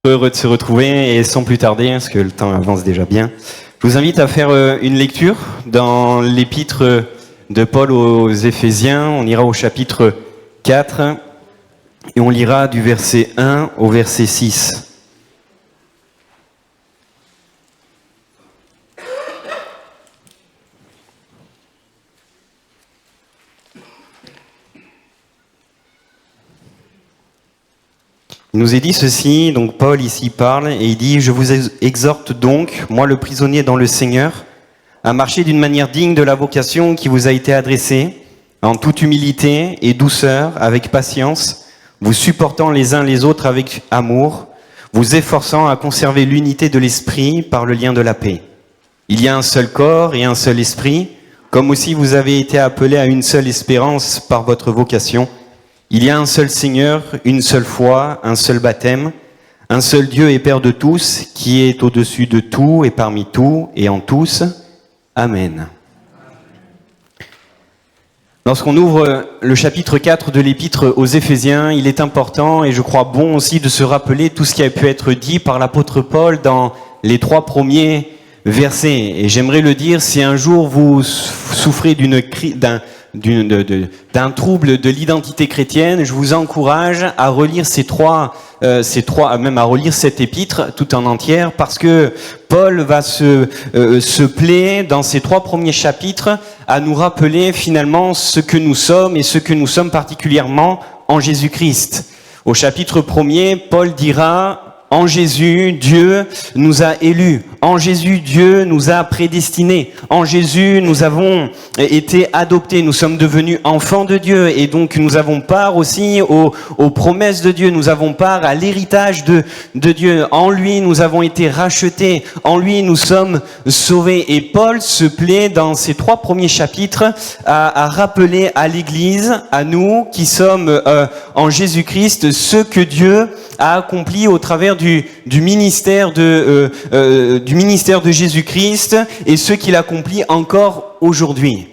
Heureux de se retrouver et sans plus tarder, parce que le temps avance déjà bien, je vous invite à faire une lecture dans l'épître de Paul aux Éphésiens. On ira au chapitre 4 et on lira du verset 1 au verset 6. Il nous est dit ceci, donc Paul ici parle, et il dit « Je vous exhorte donc, moi le prisonnier dans le Seigneur, à marcher d'une manière digne de la vocation qui vous a été adressée, en toute humilité et douceur, avec patience, vous supportant les uns les autres avec amour, vous efforçant à conserver l'unité de l'esprit par le lien de la paix. Il y a un seul corps et un seul esprit, comme aussi vous avez été appelés à une seule espérance par votre vocation. Il y a un seul Seigneur, une seule foi, un seul baptême, un seul Dieu et Père de tous, qui est au-dessus de tout et parmi tout et en tous. Amen. » Lorsqu'on ouvre le chapitre 4 de l'épître aux Éphésiens, il est important et je crois bon aussi de se rappeler tout ce qui a pu être dit par l'apôtre Paul dans les 3 premiers versets. Et j'aimerais le dire, si un jour vous souffrez d'un trouble de l'identité chrétienne, je vous encourage à relire même à relire cette épître tout en entière, parce que Paul va se plaît dans ces 3 premiers chapitres à nous rappeler finalement ce que nous sommes et ce que nous sommes particulièrement en Jésus-Christ. Au chapitre 1er, Paul dira: en Jésus, Dieu nous a élus. En Jésus, Dieu nous a prédestinés. En Jésus, nous avons été adoptés. Nous sommes devenus enfants de Dieu. Et donc, nous avons part aussi aux promesses de Dieu. Nous avons part à l'héritage de Dieu. En lui, nous avons été rachetés. En lui, nous sommes sauvés. Et Paul se plaît dans ces 3 premiers chapitres à rappeler à l'Église, à nous qui sommes en Jésus-Christ, ce que Dieu a accompli au travers du ministère de Jésus-Christ et ce qu'il accomplit encore aujourd'hui.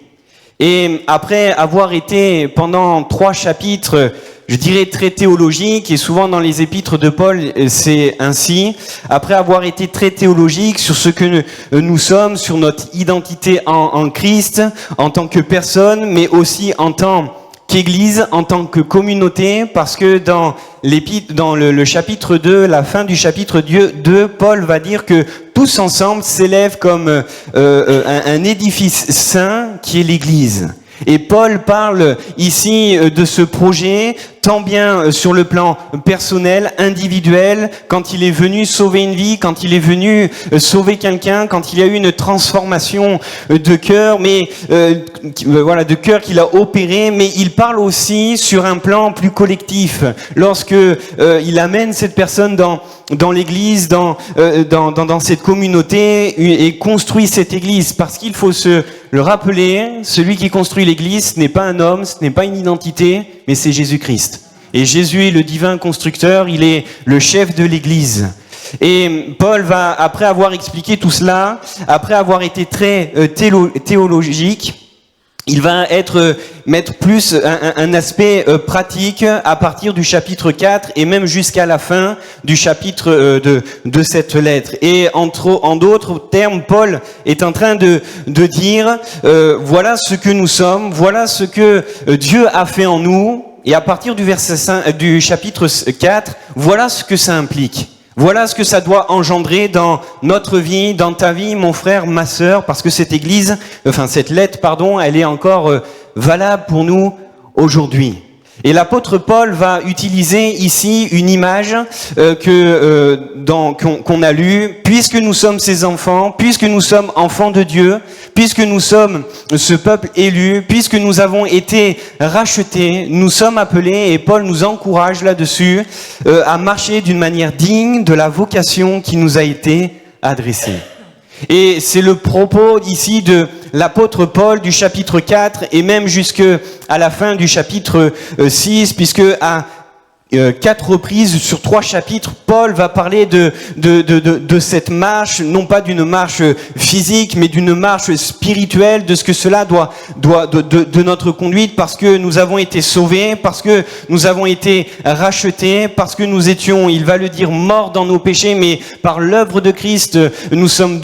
Et après avoir été pendant 3 chapitres, je dirais très théologiques, et souvent dans les épîtres de Paul c'est ainsi, après avoir été très théologique sur ce que nous sommes, sur notre identité en Christ, en tant que personne, mais aussi en tant qu'Église, en tant que communauté, parce que dans le chapitre 2, la fin du chapitre 2, Paul va dire que tous ensemble s'élèvent comme un édifice saint qui est l'Église. Et Paul parle ici de ce projet, tant bien sur le plan personnel, individuel, quand il est venu sauver une vie, quand il est venu sauver quelqu'un, quand il y a eu une transformation de cœur, de cœur qu'il a opéré, mais il parle aussi sur un plan plus collectif, lorsque il amène cette personne dans l'église, dans cette communauté et construit cette église, parce qu'il faut se le rappeler, celui qui construit l'église, ce n'est pas un homme, ce n'est pas une identité, mais c'est Jésus-Christ. Et Jésus est le divin constructeur, il est le chef de l'église. Et Paul va, après avoir expliqué tout cela, après avoir été très théologique, il va mettre plus un aspect pratique à partir du chapitre 4 et même jusqu'à la fin du chapitre de cette lettre. Et en d'autres termes, Paul est en train de dire voilà ce que nous sommes, voilà ce que Dieu a fait en nous. Et à partir du chapitre 4, voilà ce que ça implique. Voilà ce que ça doit engendrer dans notre vie, dans ta vie, mon frère, ma sœur, parce que cette lettre, elle est encore valable pour nous aujourd'hui. Et l'apôtre Paul va utiliser ici une image qu'on a lue. Puisque nous sommes ses enfants, puisque nous sommes enfants de Dieu, puisque nous sommes ce peuple élu, puisque nous avons été rachetés, nous sommes appelés, et Paul nous encourage là-dessus, à marcher d'une manière digne de la vocation qui nous a été adressée. Et c'est le propos ici de l'apôtre Paul du chapitre 4 et même jusqu'à la fin du chapitre 6, puisque 4 reprises sur 3 chapitres, Paul va parler de cette marche, non pas d'une marche physique, mais d'une marche spirituelle, de ce que cela doit de notre conduite, parce que nous avons été sauvés, parce que nous avons été rachetés, parce que nous étions, il va le dire, morts dans nos péchés, mais par l'œuvre de Christ, nous avons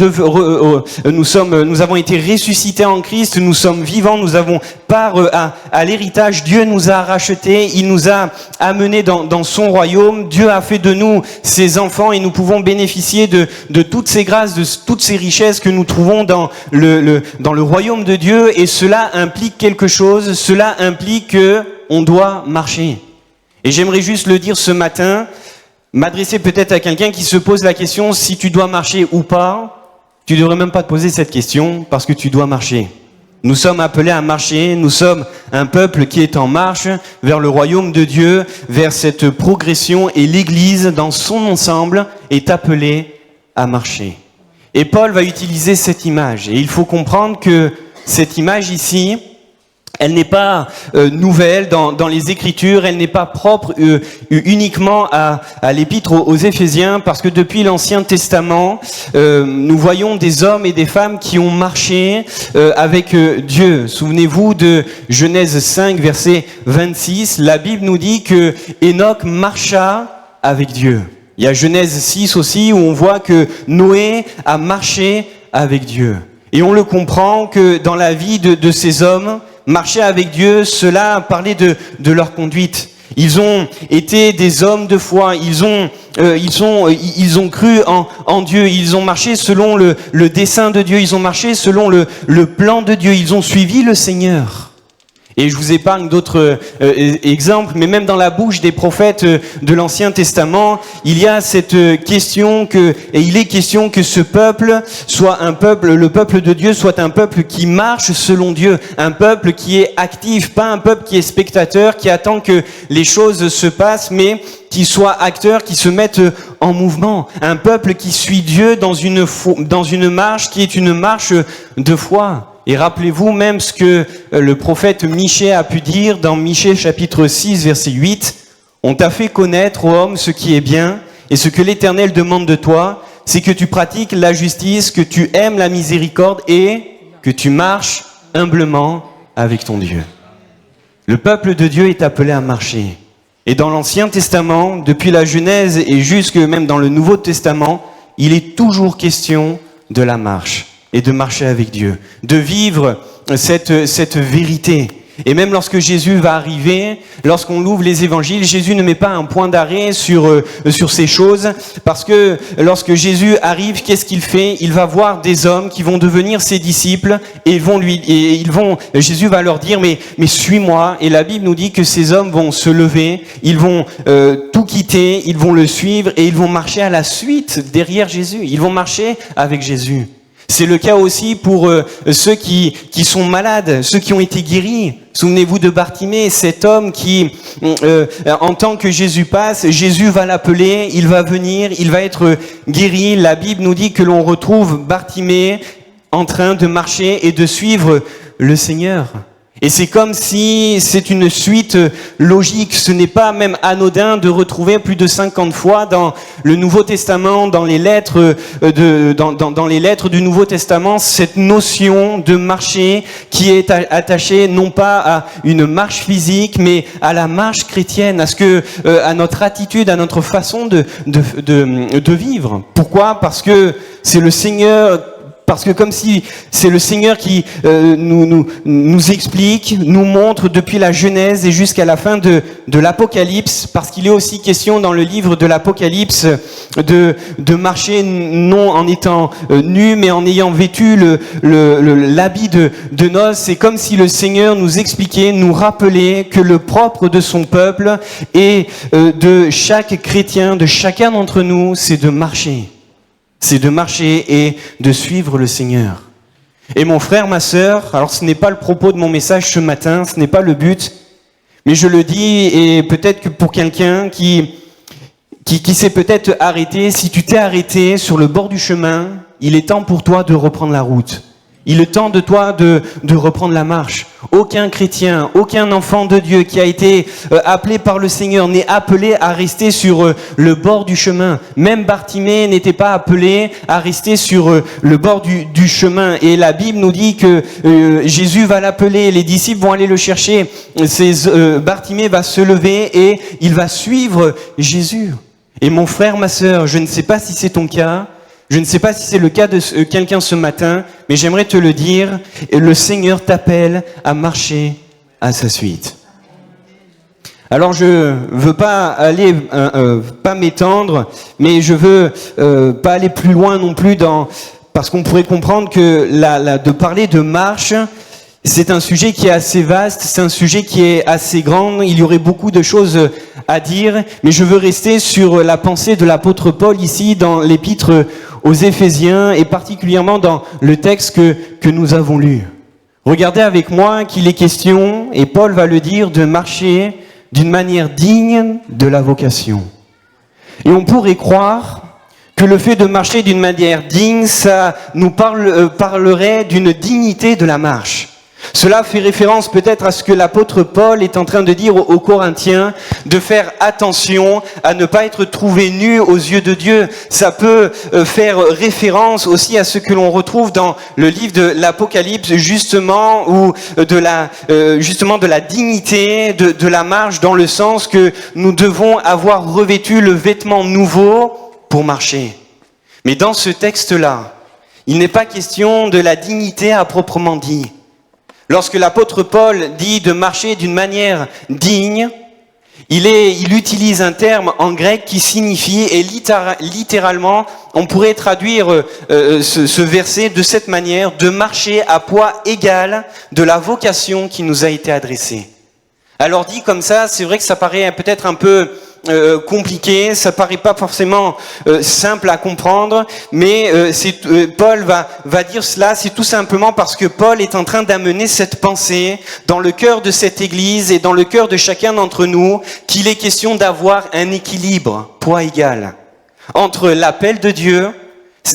été ressuscités en Christ, nous sommes vivants, nous avons part à l'héritage. Dieu nous a rachetés, il nous a amenés dans son royaume. Dieu a fait de nous ses enfants et nous pouvons bénéficier de toutes ces grâces, de toutes ces richesses que nous trouvons dans le royaume de Dieu. Et cela implique quelque chose, cela implique que on doit marcher. Et j'aimerais juste le dire ce matin, m'adresser peut-être à quelqu'un qui se pose la question si tu dois marcher ou pas. Tu devrais même pas te poser cette question parce que tu dois marcher. Nous sommes appelés à marcher, nous sommes un peuple qui est en marche vers le royaume de Dieu, vers cette progression, et l'Église dans son ensemble est appelée à marcher. Et Paul va utiliser cette image, et il faut comprendre que cette image ici, elle n'est pas nouvelle dans les Écritures, elle n'est pas propre uniquement à l'épître aux Éphésiens, parce que depuis l'Ancien Testament, nous voyons des hommes et des femmes qui ont marché avec Dieu. Souvenez-vous de Genèse 5, verset 26, la Bible nous dit que Enoch marcha avec Dieu. Il y a Genèse 6 aussi, où on voit que Noé a marché avec Dieu. Et on le comprend que dans la vie de ces hommes, marcher avec Dieu, cela parlait de leur conduite. Ils ont été des hommes de foi. Ils ont cru en Dieu. Ils ont marché selon le dessein de Dieu. Ils ont marché selon le plan de Dieu. Ils ont suivi le Seigneur. Et je vous épargne d'autres exemples, mais même dans la bouche des prophètes de l'Ancien Testament, il y a cette question et il est question que ce peuple soit un peuple, le peuple de Dieu soit un peuple qui marche selon Dieu, un peuple qui est actif, pas un peuple qui est spectateur, qui attend que les choses se passent, mais qui soit acteur, qui se mette en mouvement, un peuple qui suit Dieu dans une marche qui est une marche de foi. Et rappelez-vous même ce que le prophète Michée a pu dire dans Michée chapitre 6 verset 8. On t'a fait connaître, ô homme, ce qui est bien, et ce que l'Éternel demande de toi, c'est que tu pratiques la justice, que tu aimes la miséricorde et que tu marches humblement avec ton Dieu. Le peuple de Dieu est appelé à marcher. Et dans l'Ancien Testament, depuis la Genèse et jusque même dans le Nouveau Testament, il est toujours question de la marche. Et de marcher avec Dieu, de vivre cette vérité. Et même lorsque Jésus va arriver, lorsqu'on ouvre les évangiles, Jésus ne met pas un point d'arrêt sur ces choses, parce que lorsque Jésus arrive, qu'est-ce qu'il fait? Il va voir des hommes qui vont devenir ses disciples et Jésus va leur dire mais suis-moi. Et la Bible nous dit que ces hommes vont se lever, ils vont tout quitter, ils vont le suivre et ils vont marcher à la suite derrière Jésus. Ils vont marcher avec Jésus. C'est le cas aussi pour ceux qui sont malades, ceux qui ont été guéris. Souvenez-vous de Bartimée, cet homme qui, en tant que Jésus passe, Jésus va l'appeler, il va venir, il va être guéri. La Bible nous dit que l'on retrouve Bartimée en train de marcher et de suivre le Seigneur. Et c'est comme si c'est une suite logique. Ce n'est pas même anodin de retrouver plus de 50 fois dans le Nouveau Testament, dans les lettres dans les lettres du Nouveau Testament, cette notion de marcher qui est attachée non pas à une marche physique, mais à la marche chrétienne, à notre attitude, à notre façon de vivre. Pourquoi? Parce que c'est le Seigneur. Parce que comme si c'est le Seigneur qui nous explique, nous montre depuis la Genèse et jusqu'à la fin de l'Apocalypse, parce qu'il est aussi question dans le livre de l'Apocalypse de marcher non en étant nu, mais en ayant vêtu l'habit de noces. C'est comme si le Seigneur nous expliquait, nous rappelait que le propre de son peuple et de chaque chrétien, de chacun d'entre nous, c'est de marcher. C'est de marcher et de suivre le Seigneur. Et mon frère, ma sœur, alors ce n'est pas le propos de mon message ce matin, ce n'est pas le but, mais je le dis, et peut-être que pour quelqu'un qui s'est peut-être arrêté, si tu t'es arrêté sur le bord du chemin, il est temps pour toi de reprendre la route. Il est temps de toi de reprendre la marche. Aucun chrétien, aucun enfant de Dieu qui a été appelé par le Seigneur n'est appelé à rester sur le bord du chemin. Même Bartimée n'était pas appelé à rester sur le bord du chemin. Et la Bible nous dit que Jésus va l'appeler, les disciples vont aller le chercher. Bartimée va se lever et il va suivre Jésus. Et mon frère, ma sœur, je ne sais pas si c'est ton cas. Je ne sais pas si c'est le cas de quelqu'un ce matin, mais j'aimerais te le dire, le Seigneur t'appelle à marcher à sa suite. Alors je veux pas aller, pas m'étendre, mais je veux pas aller plus loin non plus parce qu'on pourrait comprendre que de parler de marche, c'est un sujet qui est assez vaste, c'est un sujet qui est assez grand, il y aurait beaucoup de choses à dire, mais je veux rester sur la pensée de l'apôtre Paul ici dans l'épître aux Éphésiens et particulièrement dans le texte que nous avons lu. Regardez avec moi qu'il est question, et Paul va le dire, de marcher d'une manière digne de la vocation. Et on pourrait croire que le fait de marcher d'une manière digne, ça nous parlerait d'une dignité de la marche. Cela fait référence peut-être à ce que l'apôtre Paul est en train de dire aux Corinthiens, de faire attention à ne pas être trouvé nu aux yeux de Dieu. Ça peut faire référence aussi à ce que l'on retrouve dans le livre de l'Apocalypse, justement, ou de la dignité de la marche, dans le sens que nous devons avoir revêtu le vêtement nouveau pour marcher. Mais dans ce texte-là, il n'est pas question de la dignité à proprement dit. Lorsque l'apôtre Paul dit de marcher d'une manière digne, il utilise un terme en grec qui signifie, et littéralement, on pourrait traduire ce verset de cette manière, de marcher à poids égal de la vocation qui nous a été adressée. Alors dit comme ça, c'est vrai que ça paraît peut-être un peu compliqué, ça paraît pas forcément simple à comprendre, mais Paul va dire cela, c'est tout simplement parce que Paul est en train d'amener cette pensée dans le cœur de cette Église et dans le cœur de chacun d'entre nous, qu'il est question d'avoir un équilibre, poids égal, entre l'appel de Dieu,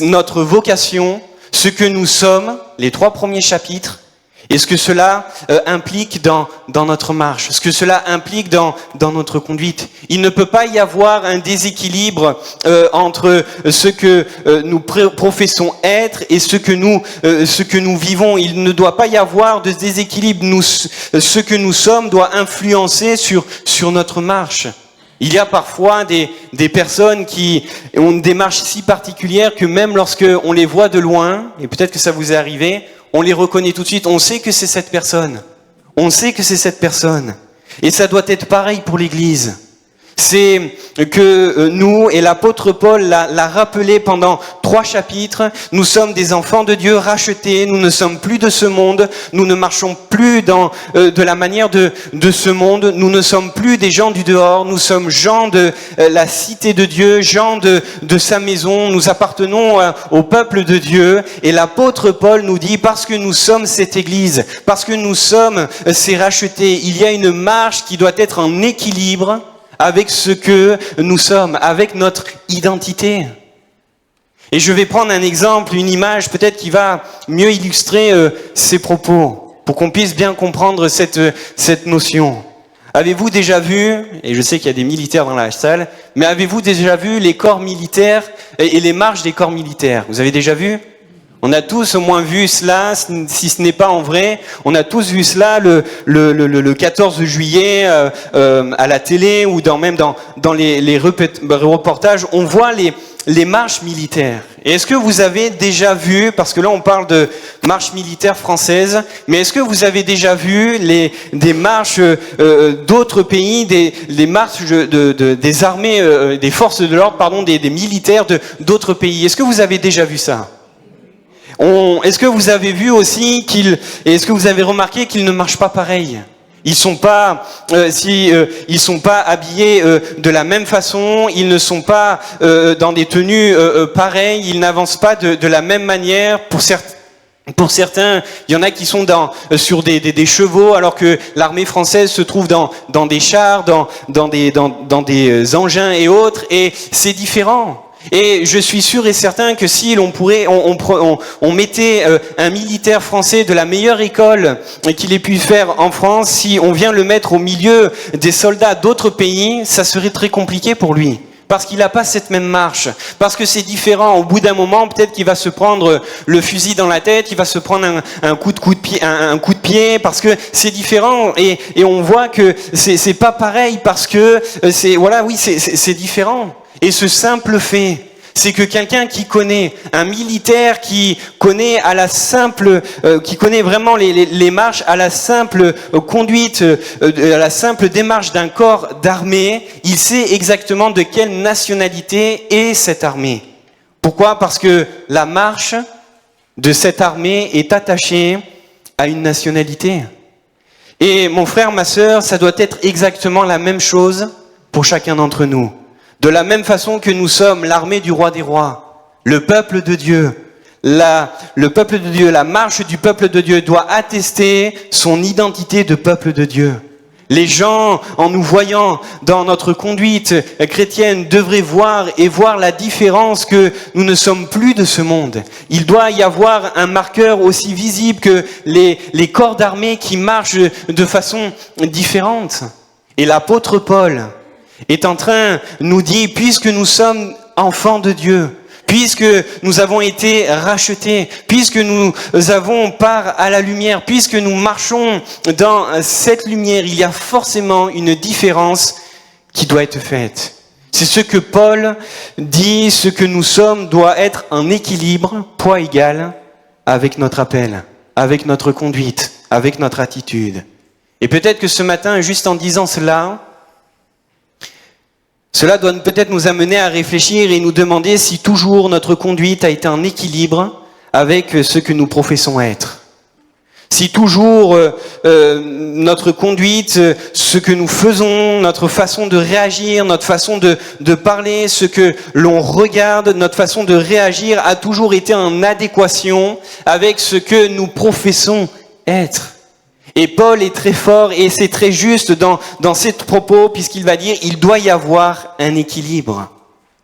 notre vocation, ce que nous sommes, les 3 premiers chapitres, et ce que cela implique dans notre marche, ce que cela implique dans notre conduite. Il ne peut pas y avoir un déséquilibre entre ce que nous professons être et ce que nous vivons. Il ne doit pas y avoir de déséquilibre. Ce que nous sommes doit influencer sur notre marche. Il y a parfois des personnes qui ont une démarche si particulière que même lorsque on les voit de loin, et peut-être que ça vous est arrivé, on les reconnaît tout de suite, on sait que c'est cette personne. On sait que c'est cette personne. Et ça doit être pareil pour l'Église. C'est que nous, et l'apôtre Paul l'a rappelé pendant 3 chapitres, nous sommes des enfants de Dieu rachetés, nous ne sommes plus de ce monde, nous ne marchons plus de la manière de ce monde, nous ne sommes plus des gens du dehors, nous sommes gens de la cité de Dieu, gens de sa maison, nous appartenons au peuple de Dieu, et l'apôtre Paul nous dit, parce que nous sommes cette Église, parce que nous sommes ces rachetés, il y a une marche qui doit être en équilibre avec ce que nous sommes, avec notre identité. Et je vais prendre un exemple, une image peut-être qui va mieux illustrer ces propos, pour qu'on puisse bien comprendre cette notion. Avez-vous déjà vu, et je sais qu'il y a des militaires dans la salle, mais avez-vous déjà vu les corps militaires et les marches des corps militaires? Vous avez déjà vu? On a tous au moins vu cela, si ce n'est pas en vrai, on a tous vu cela le 14 juillet à la télé ou même dans les reportages, on voit les marches militaires. Et est-ce que vous avez déjà vu, parce que là on parle de marches militaires françaises, mais est-ce que vous avez déjà vu des marches d'autres pays, les marches des armées, des forces de l'ordre, pardon, des militaires d'autres pays? Est-ce que vous avez déjà vu ça? Est-ce que vous avez vu aussi est-ce que vous avez remarqué qu'ils ne marchent pas pareil? Ils sont pas habillés de la même façon, ils ne sont pas dans des tenues pareilles, ils n'avancent pas de la même manière. Pour certains, il y en a qui sont sur des chevaux, alors que l'armée française se trouve dans des chars, dans des engins et autres, et c'est différent. Et je suis sûr et certain que si on mettait un militaire français de la meilleure école qu'il ait pu faire en France, si on vient le mettre au milieu des soldats d'autres pays, ça serait très compliqué pour lui. Parce qu'il n'a pas cette même marche, parce que c'est différent. Au bout d'un moment, peut-être qu'il va se prendre le fusil dans la tête, il va se prendre un coup de pied, parce que c'est différent. Et on voit que c'est pas pareil, parce que c'est différent. Et ce simple fait, c'est que quelqu'un qui connaît, un militaire qui connaît qui connaît vraiment les marches, à la simple conduite, à la simple démarche d'un corps d'armée, il sait exactement de quelle nationalité est cette armée. Pourquoi ? Parce que la marche de cette armée est attachée à une nationalité. Et mon frère, ma sœur, ça doit être exactement la même chose pour chacun d'entre nous. De la même façon que nous sommes l'armée du roi des rois, le peuple de Dieu, la marche du peuple de Dieu doit attester son identité de peuple de Dieu. Les gens, en nous voyant dans notre conduite chrétienne, devraient voir la différence que nous ne sommes plus de ce monde. Il doit y avoir un marqueur aussi visible que les corps d'armée qui marchent de façon différente. Et l'apôtre Paul est en train, nous dit, puisque nous sommes enfants de Dieu, puisque nous avons été rachetés, puisque nous avons part à la lumière, puisque nous marchons dans cette lumière, il y a forcément une différence qui doit être faite. C'est ce que Paul dit, ce que nous sommes doit être en équilibre, poids égal, avec notre appel, avec notre conduite, avec notre attitude. Et peut-être que ce matin, juste en disant cela doit peut-être nous amener à réfléchir et nous demander si toujours notre conduite a été en équilibre avec ce que nous professons être. Si toujours notre conduite, ce que nous faisons, notre façon de réagir, notre façon de parler, ce que l'on regarde, notre façon de réagir a toujours été en adéquation avec ce que nous professons être. Et Paul est très fort et c'est très juste dans ses propos puisqu'il va dire il doit y avoir un équilibre.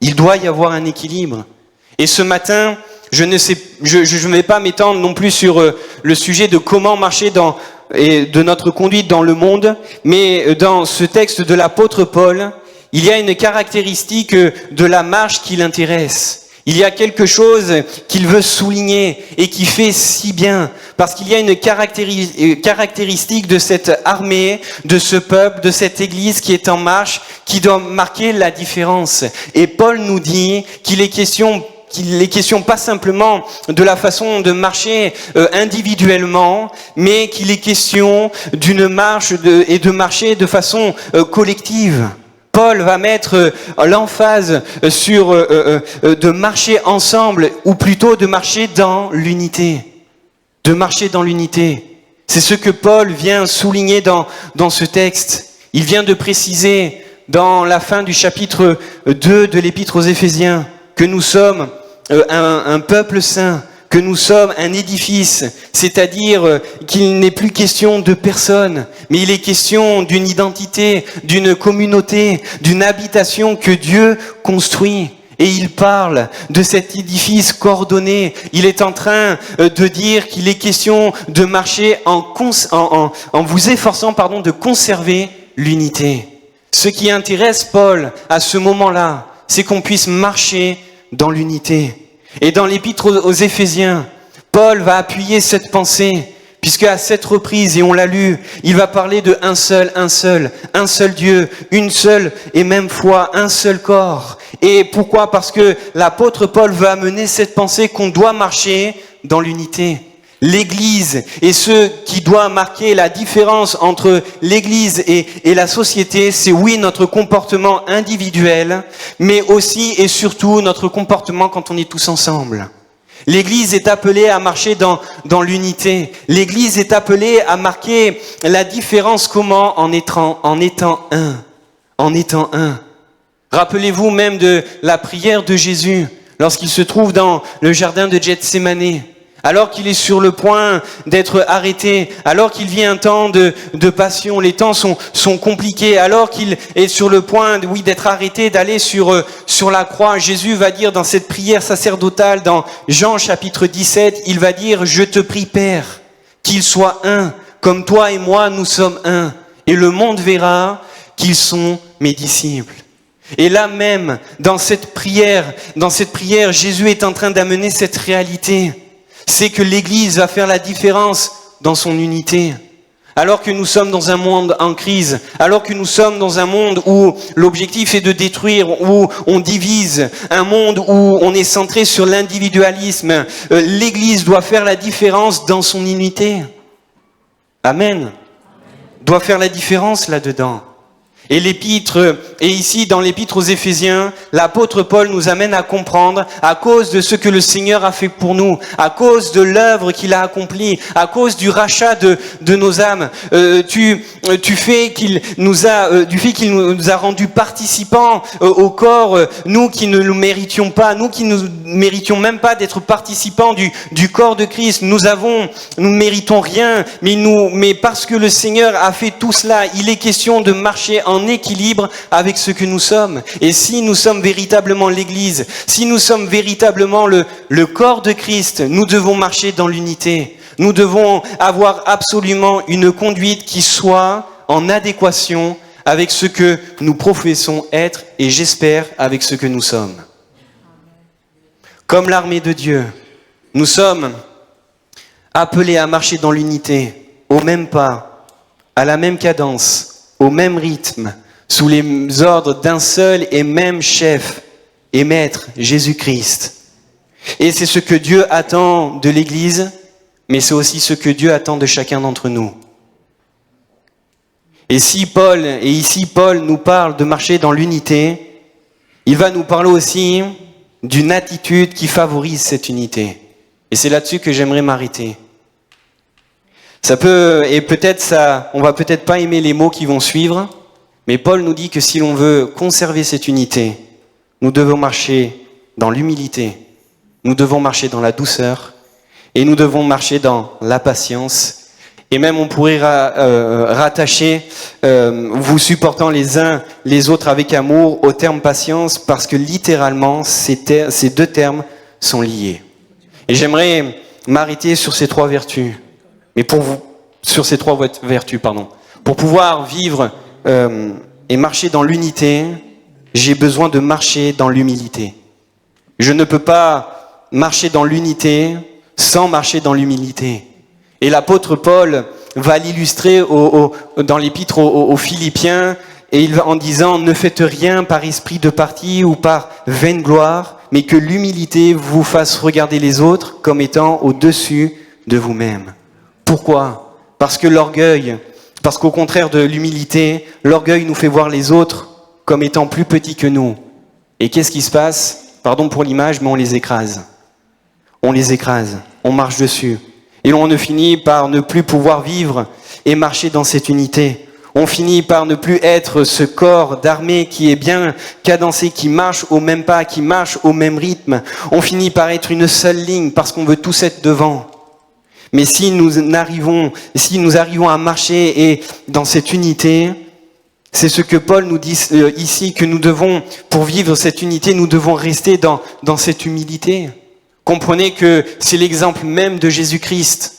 Il doit y avoir un équilibre. Et ce matin, je ne vais pas m'étendre non plus sur le sujet de comment marcher et de notre conduite dans le monde, mais dans ce texte de l'apôtre Paul, il y a une caractéristique de la marche qui l'intéresse. Il y a quelque chose qu'il veut souligner et qui fait si bien, parce qu'il y a une caractéristique de cette armée, de ce peuple, de cette église qui est en marche, qui doit marquer la différence. Et Paul nous dit qu'il est question pas simplement de la façon de marcher individuellement, mais qu'il est question d'une marche et de marcher de façon collective. Paul va mettre l'emphase sur de marcher ensemble, ou plutôt de marcher dans l'unité. De marcher dans l'unité. C'est ce que Paul vient souligner dans ce texte. Il vient de préciser dans la fin du chapitre 2 de l'Épître aux Éphésiens que nous sommes un peuple saint, que nous sommes un édifice, c'est-à-dire qu'il n'est plus question de personne, mais il est question d'une identité, d'une communauté, d'une habitation que Dieu construit. Et il parle de cet édifice coordonné. Il est en train de dire qu'il est question de marcher en vous efforçant de conserver l'unité. Ce qui intéresse Paul à ce moment-là, c'est qu'on puisse marcher dans l'unité. Et dans l'épître aux Éphésiens, Paul va appuyer cette pensée, puisque à cette reprise, et on l'a lu, il va parler de un seul Dieu, une seule et même foi, un seul corps. Et pourquoi ? Parce que l'apôtre Paul veut amener cette pensée qu'on doit marcher dans l'unité. L'Église et ce qui doit marquer la différence entre l'Église et la société, c'est oui notre comportement individuel, mais aussi et surtout notre comportement quand on est tous ensemble. L'Église est appelée à marcher dans l'unité. L'Église est appelée à marquer la différence comment ? En étant un. En étant un. Rappelez-vous même de la prière de Jésus lorsqu'il se trouve dans le jardin de Gethsémanée. alors qu'il est sur le point d'être arrêté, alors qu'il vit un temps de passion, les temps sont compliqués, alors qu'il est sur le point, d'être arrêté, d'aller sur la croix. Jésus va dire dans cette prière sacerdotale, dans Jean chapitre 17, il va dire « Je te prie, Père, qu'ils soient un, comme toi et moi, nous sommes un, et le monde verra qu'ils sont mes disciples. » Et là même, dans cette prière, Jésus est en train d'amener cette réalité. C'est que l'Église va faire la différence dans son unité. Alors que nous sommes dans un monde en crise, alors que nous sommes dans un monde où l'objectif est de détruire, où on divise, un monde où on est centré sur l'individualisme, l'Église doit faire la différence dans son unité. Amen. Doit faire la différence là-dedans. Et ici, dans l'épître aux Éphésiens, l'apôtre Paul nous amène à comprendre, à cause de ce que le Seigneur a fait pour nous, à cause de l'œuvre qu'il a accomplie, à cause du rachat de nos âmes, du fait qu'il nous a rendus participants au corps, nous qui ne le méritions pas, nous qui ne méritions même pas d'être participants du corps de Christ. Nous ne méritons rien, mais parce que le Seigneur a fait tout cela, il est question de marcher en équilibre avec ce que nous sommes. Et si nous sommes véritablement l'Église, si nous sommes véritablement le corps de Christ, nous devons marcher dans l'unité. Nous devons avoir absolument une conduite qui soit en adéquation avec ce que nous professons être et j'espère avec ce que nous sommes. Comme l'armée de Dieu, nous sommes appelés à marcher dans l'unité, au même pas, à la même cadence, au même rythme, sous les ordres d'un seul et même chef et maître, Jésus-Christ. Et c'est ce que Dieu attend de l'Église, mais c'est aussi ce que Dieu attend de chacun d'entre nous. Et ici Paul nous parle de marcher dans l'unité, il va nous parler aussi d'une attitude qui favorise cette unité. Et c'est là-dessus que j'aimerais m'arrêter. On va peut-être pas aimer les mots qui vont suivre, mais Paul nous dit que si l'on veut conserver cette unité, nous devons marcher dans l'humilité, nous devons marcher dans la douceur, et nous devons marcher dans la patience. Et même on pourrait rattacher vous supportant les uns les autres avec amour au terme patience, parce que littéralement ces deux termes sont liés. Et j'aimerais m'arrêter sur ces trois vertus. Mais pour pouvoir vivre et marcher dans l'unité, j'ai besoin de marcher dans l'humilité. Je ne peux pas marcher dans l'unité sans marcher dans l'humilité. Et l'apôtre Paul va l'illustrer dans l'épître aux Philippiens, en disant « Ne faites rien par esprit de parti ou par vaine gloire, mais que l'humilité vous fasse regarder les autres comme étant au-dessus de vous-même. » Pourquoi ? Parce qu'au contraire de l'humilité, l'orgueil nous fait voir les autres comme étant plus petits que nous. Et qu'est-ce qui se passe ? Pardon pour l'image, mais on les écrase. On marche dessus. Et on ne finit par ne plus pouvoir vivre et marcher dans cette unité. On finit par ne plus être ce corps d'armée qui est bien cadencé, qui marche au même pas, qui marche au même rythme. On finit par être une seule ligne parce qu'on veut tous être devant. Mais si nous arrivons à marcher et dans cette unité, c'est ce que Paul nous dit ici, que nous devons, pour vivre cette unité, nous devons rester dans cette humilité. Comprenez que c'est l'exemple même de Jésus-Christ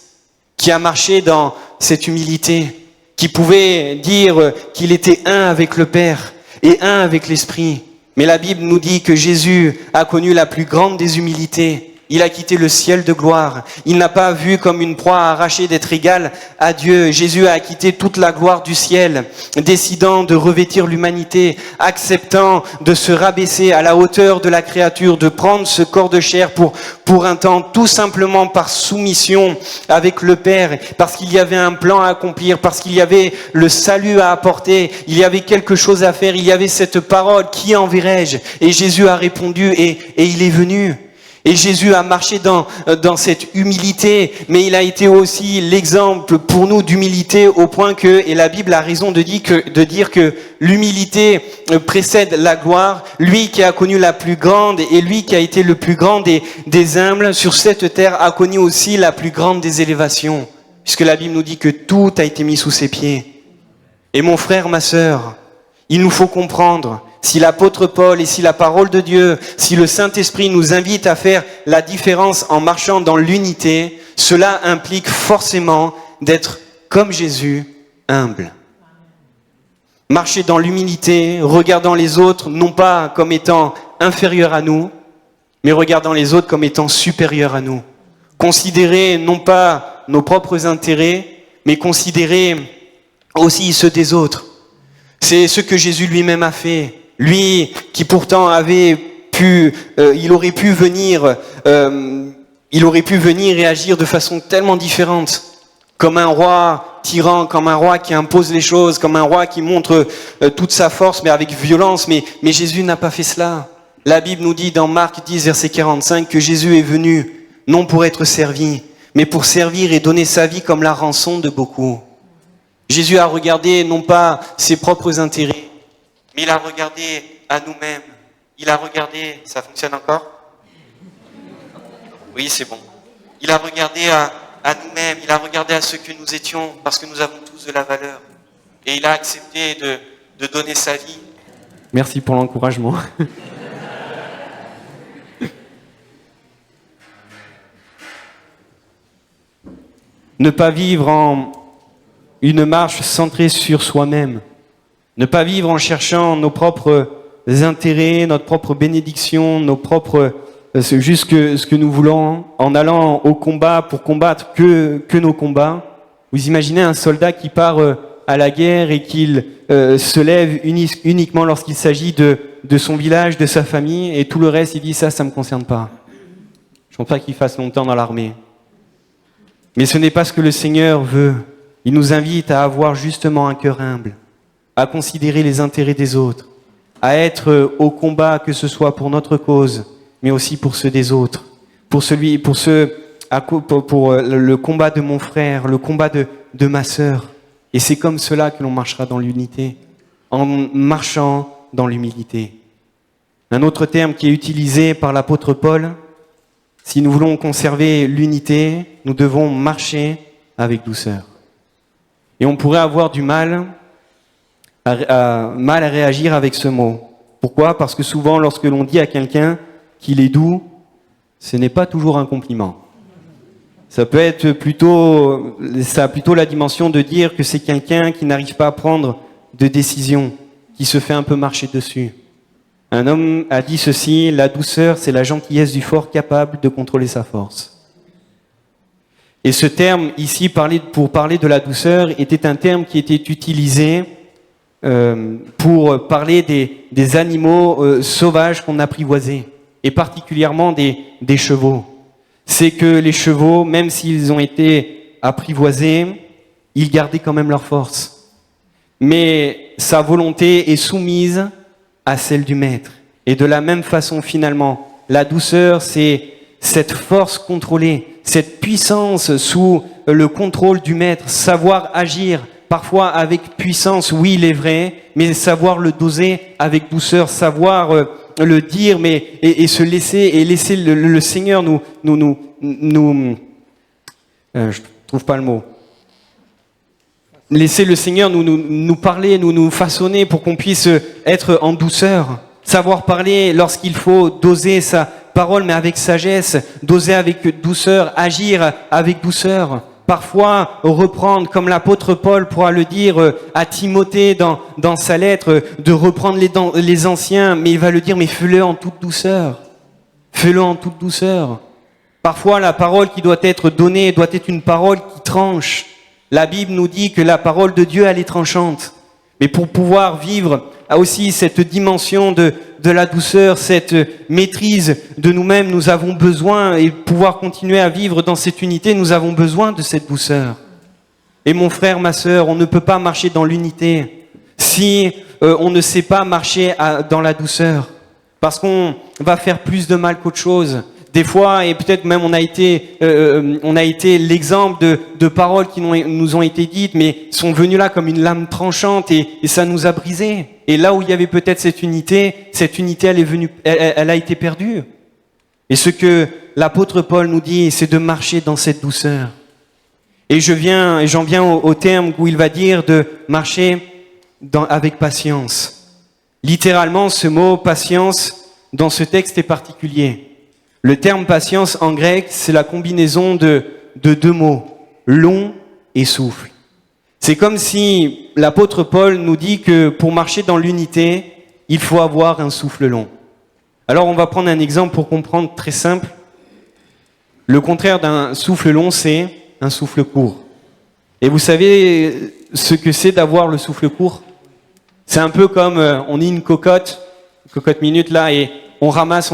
qui a marché dans cette humilité, qui pouvait dire qu'il était un avec le Père et un avec l'Esprit. Mais la Bible nous dit que Jésus a connu la plus grande des humilités. Il a quitté le ciel de gloire. Il n'a pas vu comme une proie arrachée d'être égal à Dieu. Jésus a quitté toute la gloire du ciel, décidant de revêtir l'humanité, acceptant de se rabaisser à la hauteur de la créature, de prendre ce corps de chair pour un temps, tout simplement par soumission avec le Père, parce qu'il y avait un plan à accomplir, parce qu'il y avait le salut à apporter, il y avait quelque chose à faire, il y avait cette parole, qui enverrai-je ? Et Jésus a répondu et il est venu. Et Jésus a marché dans cette humilité, mais il a été aussi l'exemple pour nous d'humilité au point que, et la Bible a raison de dire que l'humilité précède la gloire. Lui qui a connu la plus grande et lui qui a été le plus grand des humbles sur cette terre a connu aussi la plus grande des élévations. Puisque la Bible nous dit que tout a été mis sous ses pieds. Et mon frère, ma sœur, il nous faut comprendre, si l'apôtre Paul et si la parole de Dieu, si le Saint-Esprit nous invite à faire la différence en marchant dans l'unité, cela implique forcément d'être comme Jésus, humble. Marcher dans l'humilité, regardant les autres non pas comme étant inférieurs à nous, mais regardant les autres comme étant supérieurs à nous. Considérer non pas nos propres intérêts, mais considérer aussi ceux des autres. C'est ce que Jésus lui-même a fait. Lui qui pourtant il aurait pu venir et agir de façon tellement différente, comme un roi tyran, comme un roi qui impose les choses, comme un roi qui montre toute sa force, mais avec violence. Mais Jésus n'a pas fait cela. La Bible nous dit dans Marc 10, verset 45, que Jésus est venu non pour être servi, mais pour servir et donner sa vie comme la rançon de beaucoup. Jésus a regardé non pas ses propres intérêts, mais il a regardé à nous-mêmes. Il a regardé... Ça fonctionne encore? Oui, c'est bon. Il a regardé à nous-mêmes, il a regardé à ce que nous étions, parce que nous avons tous de la valeur. Et il a accepté de donner sa vie. Merci pour l'encouragement. Ne pas vivre en une marche centrée sur soi-même. Ne pas vivre en cherchant nos propres intérêts, notre propre bénédiction, nos propres juste ce que nous voulons, en allant au combat pour combattre que nos combats. Vous imaginez un soldat qui part à la guerre et qu'il se lève uniquement lorsqu'il s'agit de son village, de sa famille, et tout le reste, il dit ça me concerne pas. Je ne pense pas qu'il fasse longtemps dans l'armée. Mais ce n'est pas ce que le Seigneur veut. Il nous invite à avoir justement un cœur humble, à considérer les intérêts des autres, à être au combat, que ce soit pour notre cause, mais aussi pour ceux des autres, pour le combat de mon frère, le combat de ma sœur. Et c'est comme cela que l'on marchera dans l'unité, en marchant dans l'humilité. Un autre terme qui est utilisé par l'apôtre Paul, si nous voulons conserver l'unité, nous devons marcher avec douceur. Et on pourrait avoir du mal à réagir avec ce mot. Pourquoi ? Parce que souvent, lorsque l'on dit à quelqu'un qu'il est doux, ce n'est pas toujours un compliment. Ça a plutôt la dimension de dire que c'est quelqu'un qui n'arrive pas à prendre de décision, qui se fait un peu marcher dessus. Un homme a dit ceci, la douceur, c'est la gentillesse du fort capable de contrôler sa force. Et ce terme ici, pour parler de la douceur, était un terme qui était utilisé pour parler des animaux sauvages qu'on apprivoisait, et particulièrement des chevaux. C'est que les chevaux, même s'ils ont été apprivoisés, ils gardaient quand même leur force. Mais sa volonté est soumise à celle du maître. Et de la même façon, finalement, la douceur, c'est cette force contrôlée, cette puissance sous le contrôle du maître, savoir agir, parfois avec puissance, oui, il est vrai, mais savoir le doser avec douceur, savoir le dire, et se laisser le Seigneur je trouve pas le mot. Laisser le Seigneur nous parler, nous façonner pour qu'on puisse être en douceur. Savoir parler lorsqu'il faut, doser sa parole, mais avec sagesse, doser avec douceur, agir avec douceur. Parfois, reprendre, comme l'apôtre Paul pourra le dire à Timothée dans sa lettre, de reprendre les anciens, mais il va le dire, mais fais-le en toute douceur. Fais-le en toute douceur. Parfois, la parole qui doit être donnée doit être une parole qui tranche. La Bible nous dit que la parole de Dieu, elle est tranchante. Mais pour pouvoir vivre aussi cette dimension de la douceur, cette maîtrise de nous-mêmes, nous avons besoin, et pouvoir continuer à vivre dans cette unité, nous avons besoin de cette douceur. Et mon frère, ma sœur, on ne peut pas marcher dans l'unité si on ne sait pas marcher dans la douceur. Parce qu'on va faire plus de mal qu'autre chose. Des fois, et peut-être même on a été l'exemple de paroles qui nous ont été dites, mais sont venues là comme une lame tranchante et ça nous a brisé. Et là où il y avait peut-être cette unité elle a été perdue. Et ce que l'apôtre Paul nous dit, c'est de marcher dans cette douceur. Et j'en viens au terme où il va dire de marcher avec patience. Littéralement, ce mot patience dans ce texte est particulier. Le terme patience en grec, c'est la combinaison de deux mots, long et souffle. C'est comme si l'apôtre Paul nous dit que pour marcher dans l'unité, il faut avoir un souffle long. Alors on va prendre un exemple pour comprendre, très simple. Le contraire d'un souffle long, c'est un souffle court. Et vous savez ce que c'est d'avoir le souffle court? C'est un peu comme on est une cocotte minute là, et on ramasse,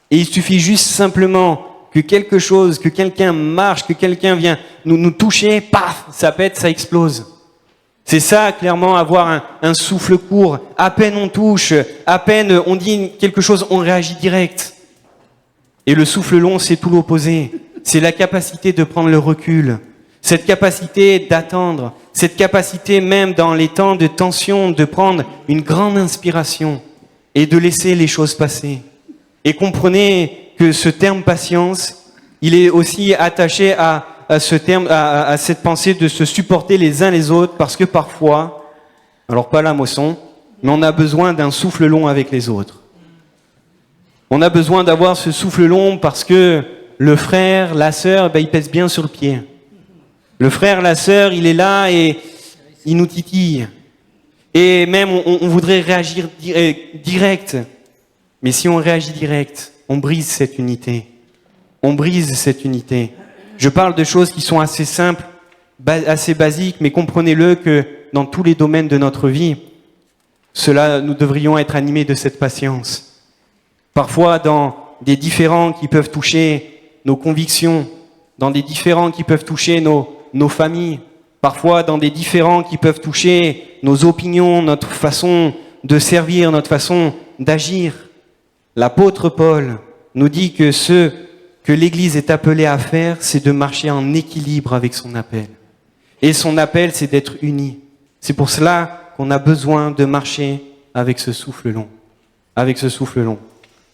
et il suffit juste simplement que quelqu'un marche, que quelqu'un vient nous toucher, paf, ça pète, ça explose. C'est ça, clairement, avoir un souffle court. À peine on touche, à peine on dit quelque chose, on réagit direct. Et le souffle long, c'est tout l'opposé. C'est la capacité de prendre le recul, cette capacité d'attendre, cette capacité même dans les temps de tension, de prendre une grande inspiration et de laisser les choses passer. Et comprenez que ce terme patience, il est aussi attaché à ce terme, à cette pensée de se supporter les uns les autres, parce que parfois, alors pas la moisson, mais on a besoin d'un souffle long avec les autres. On a besoin d'avoir ce souffle long parce que le frère, la sœur, il pèse bien sur le pied. Le frère, la sœur, il est là et il nous titille. Et même on voudrait réagir direct. Mais si on réagit direct, on brise cette unité. On brise cette unité. Je parle de choses qui sont assez simples, assez basiques, mais comprenez-le que dans tous les domaines de notre vie, nous devrions être animés de cette patience. Parfois dans des différends qui peuvent toucher nos convictions, dans des différends qui peuvent toucher nos familles, parfois dans des différends qui peuvent toucher nos opinions, notre façon de servir, notre façon d'agir. L'apôtre Paul nous dit que ce que l'Église est appelée à faire, c'est de marcher en équilibre avec son appel. Et son appel, c'est d'être unis. C'est pour cela qu'on a besoin de marcher avec ce souffle long. Avec ce souffle long.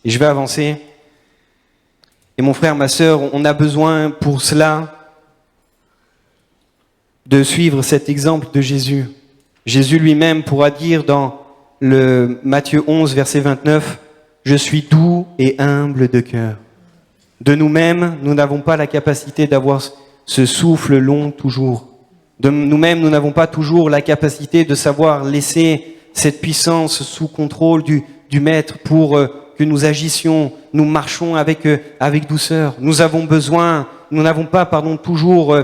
Et je vais avancer. Et mon frère, ma sœur, on a besoin pour cela de suivre cet exemple de Jésus. Jésus lui-même pourra dire dans le Matthieu 11, verset 29, « Je suis doux et humble de cœur ». De nous-mêmes, nous n'avons pas la capacité d'avoir ce souffle long toujours. De nous-mêmes, nous n'avons pas toujours la capacité de savoir laisser cette puissance sous contrôle du Maître pour que nous agissions, nous marchons avec douceur. Nous n'avons pas toujours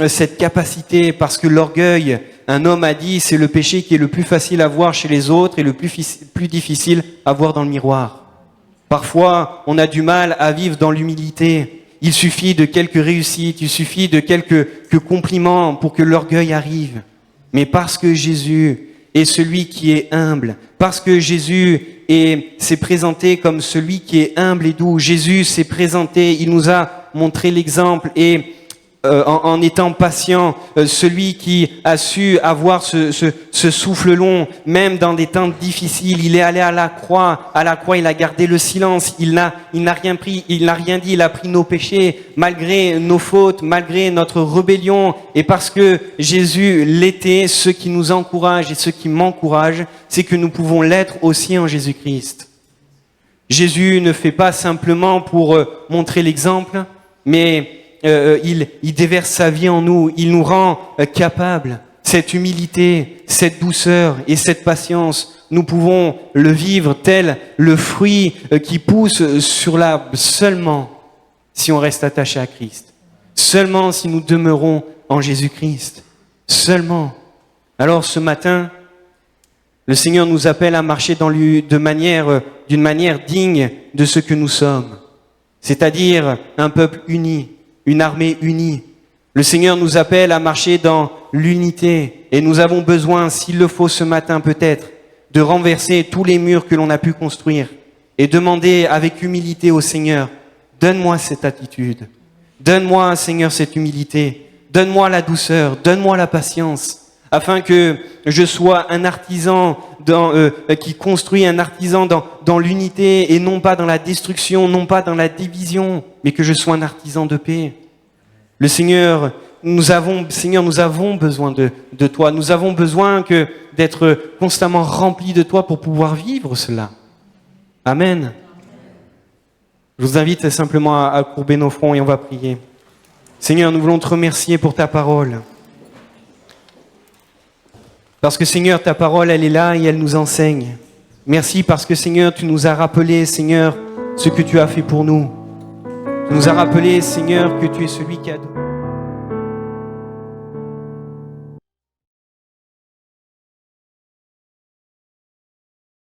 cette capacité parce que l'orgueil, un homme a dit, c'est le péché qui est le plus facile à voir chez les autres et le plus difficile à voir dans le miroir. Parfois, on a du mal à vivre dans l'humilité. Il suffit de quelques réussites, il suffit de quelques compliments pour que l'orgueil arrive. Mais parce que Jésus est celui qui est humble, parce que Jésus s'est présenté comme celui qui est humble et doux, Jésus s'est présenté, il nous a montré l'exemple et en étant patient, celui qui a su avoir ce souffle long, même dans des temps difficiles, il est allé à la croix, il a gardé le silence, il n'a rien dit, il a pris nos péchés, malgré nos fautes, malgré notre rébellion, et parce que Jésus l'était, ce qui nous encourage et ce qui m'encourage, c'est que nous pouvons l'être aussi en Jésus-Christ. Jésus ne fait pas simplement pour montrer l'exemple, mais il déverse sa vie en nous, il nous rend capables. Cette humilité, cette douceur et cette patience, nous pouvons le vivre tel le fruit qui pousse sur l'arbre seulement si on reste attaché à Christ. Seulement si nous demeurons en Jésus-Christ. Seulement. Alors ce matin, le Seigneur nous appelle à marcher d'une manière digne de ce que nous sommes. C'est-à-dire un peuple uni. Une armée unie. Le Seigneur nous appelle à marcher dans l'unité et nous avons besoin, s'il le faut ce matin peut-être, de renverser tous les murs que l'on a pu construire et demander avec humilité au Seigneur, donne-moi cette attitude. Donne-moi, Seigneur, cette humilité. Donne-moi la douceur. Donne-moi la patience. Afin que je sois un artisan qui construit un artisan dans l'unité et non pas dans la destruction, non pas dans la division, mais que je sois un artisan de paix. Le Seigneur, nous avons besoin de toi. Nous avons besoin d'être constamment remplis de toi pour pouvoir vivre cela. Amen. Je vous invite simplement à courber nos fronts et on va prier. Seigneur, nous voulons te remercier pour ta parole. Parce que Seigneur, ta parole, elle est là et elle nous enseigne. Merci parce que Seigneur, tu nous as rappelé, Seigneur, ce que tu as fait pour nous. Tu nous as rappelé, Seigneur, que tu es celui qui a...